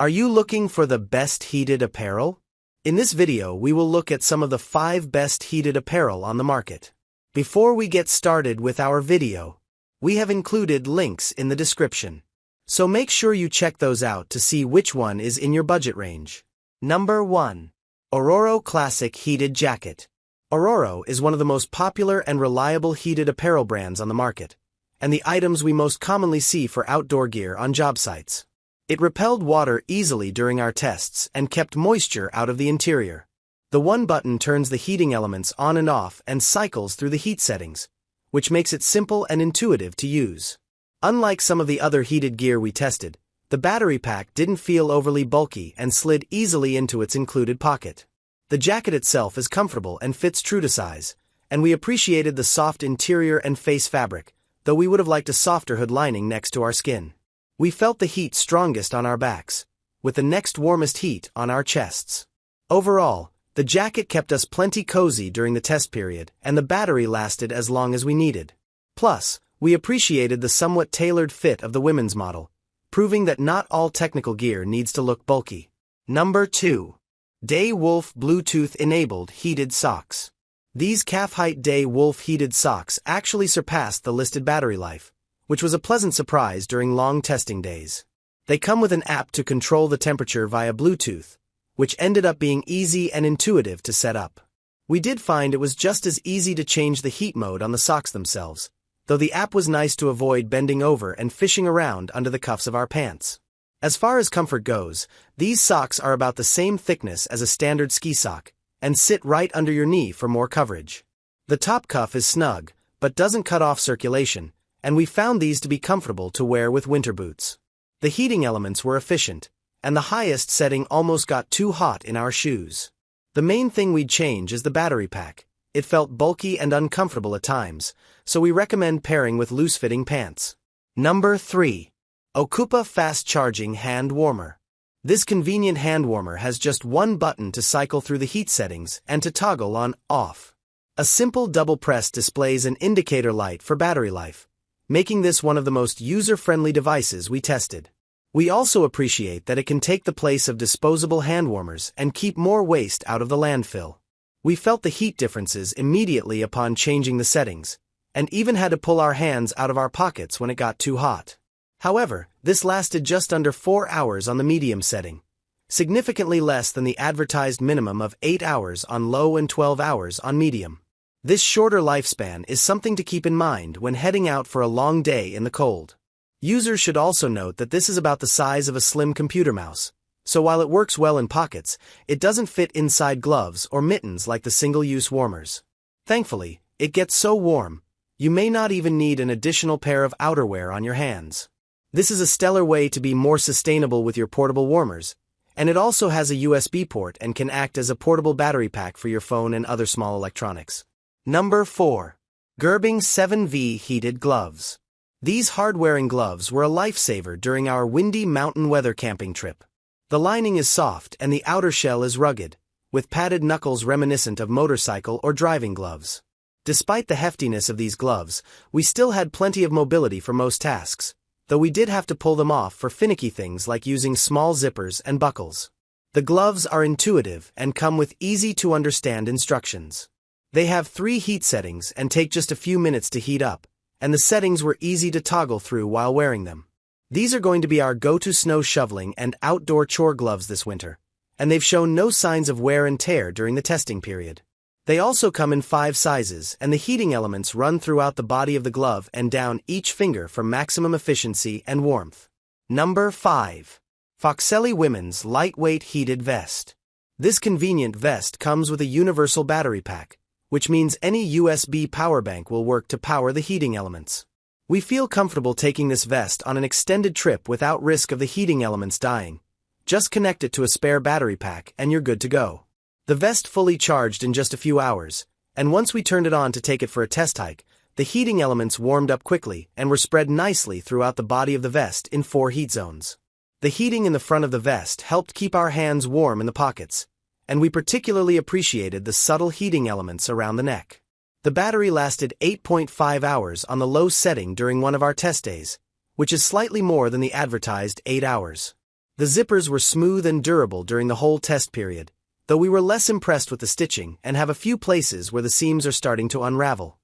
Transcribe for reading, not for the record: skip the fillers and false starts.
Are you looking for the best heated apparel? In this video, we will look at some of the 5 best heated apparel on the market. Before we get started with our video, we have included links in the description. So make sure you check those out to see which one is in your budget range. Number 1. Ororo Classic Heated Jacket. Ororo is one of the most popular and reliable heated apparel brands on the market, and the items we most commonly see for outdoor gear on job sites. It repelled water easily during our tests and kept moisture out of the interior. The one button turns the heating elements on and off and cycles through the heat settings, which makes it simple and intuitive to use. Unlike some of the other heated gear we tested, the battery pack didn't feel overly bulky and slid easily into its included pocket. The jacket itself is comfortable and fits true to size, and we appreciated the soft interior and face fabric, though we would have liked a softer hood lining next to our skin. We felt the heat strongest on our backs, with the next warmest heat on our chests. Overall, the jacket kept us plenty cozy during the test period, and the battery lasted as long as we needed. Plus, we appreciated the somewhat tailored fit of the women's model, proving that not all technical gear needs to look bulky. Number 2. dewalt Bluetooth-enabled heated socks. These calf-height dewalt heated socks actually surpassed the listed battery life, which was a pleasant surprise during long testing days. They come with an app to control the temperature via Bluetooth, which ended up being easy and intuitive to set up. We did find it was just as easy to change the heat mode on the socks themselves, though the app was nice to avoid bending over and fishing around under the cuffs of our pants. As far as comfort goes, these socks are about the same thickness as a standard ski sock, and sit right under your knee for more coverage. The top cuff is snug, but doesn't cut off circulation, and we found these to be comfortable to wear with winter boots. The heating elements were efficient, and the highest setting almost got too hot in our shoes. The main thing we'd change is the battery pack. It felt bulky and uncomfortable at times, so we recommend pairing with loose-fitting pants. Number 3. Ocoopa Fast Charging Hand Warmer. This convenient hand warmer has just one button to cycle through the heat settings and to toggle on/off. A simple double press displays an indicator light for battery life, making this one of the most user-friendly devices we tested. We also appreciate that it can take the place of disposable hand warmers and keep more waste out of the landfill. We felt the heat differences immediately upon changing the settings, and even had to pull our hands out of our pockets when it got too hot. However, this lasted just under 4 hours on the medium setting, significantly less than the advertised minimum of 8 hours on low and 12 hours on medium. This shorter lifespan is something to keep in mind when heading out for a long day in the cold. Users should also note that this is about the size of a slim computer mouse, so while it works well in pockets, it doesn't fit inside gloves or mittens like the single-use warmers. Thankfully, it gets so warm, you may not even need an additional pair of outerwear on your hands. This is a stellar way to be more sustainable with your portable warmers, and it also has a USB port and can act as a portable battery pack for your phone and other small electronics. Number 4. Gerbing 7V Heated Gloves. These hard-wearing gloves were a lifesaver during our windy mountain weather camping trip. The lining is soft and the outer shell is rugged, with padded knuckles reminiscent of motorcycle or driving gloves. Despite the heftiness of these gloves, we still had plenty of mobility for most tasks, though we did have to pull them off for finicky things like using small zippers and buckles. The gloves are intuitive and come with easy-to-understand instructions. They have 3 heat settings and take just a few minutes to heat up, and the settings were easy to toggle through while wearing them. These are going to be our go-to snow shoveling and outdoor chore gloves this winter, and they've shown no signs of wear and tear during the testing period. They also come in 5 sizes, and the heating elements run throughout the body of the glove and down each finger for maximum efficiency and warmth. Number 5. Foxelli Women's Lightweight Heated Vest. This convenient vest comes with a universal battery pack, which means any USB power bank will work to power the heating elements. We feel comfortable taking this vest on an extended trip without risk of the heating elements dying. Just connect it to a spare battery pack and you're good to go. The vest fully charged in just a few hours, and once we turned it on to take it for a test hike, the heating elements warmed up quickly and were spread nicely throughout the body of the vest in 4 heat zones. The heating in the front of the vest helped keep our hands warm in the pockets, and we particularly appreciated the subtle heating elements around the neck. The battery lasted 8.5 hours on the low setting during one of our test days, which is slightly more than the advertised 8 hours. The zippers were smooth and durable during the whole test period, though we were less impressed with the stitching and have a few places where the seams are starting to unravel.